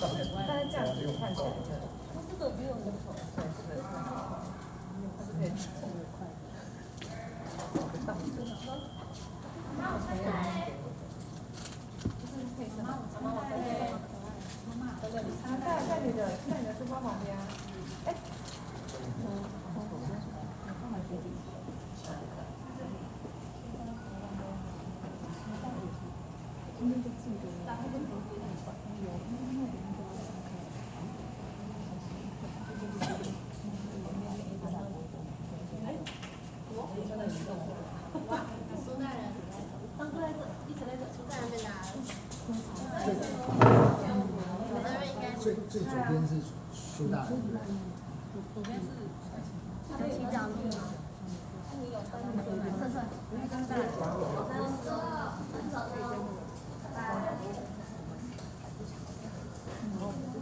但是这样子看起来的，这个没有那么丑，对对，它是可以吃的快。到底真的？妈，我才来。就是可以妈，我在妈妈在这里，在你的书包旁边。哎，放在这里。那个记得，然后跟同学一块有，因为苏大人，当过来这，一直在这，苏大人被拿了。我这边应该最左边是苏大人，左边是提早录吗？你有分的，算算，刚才我很早就拜拜。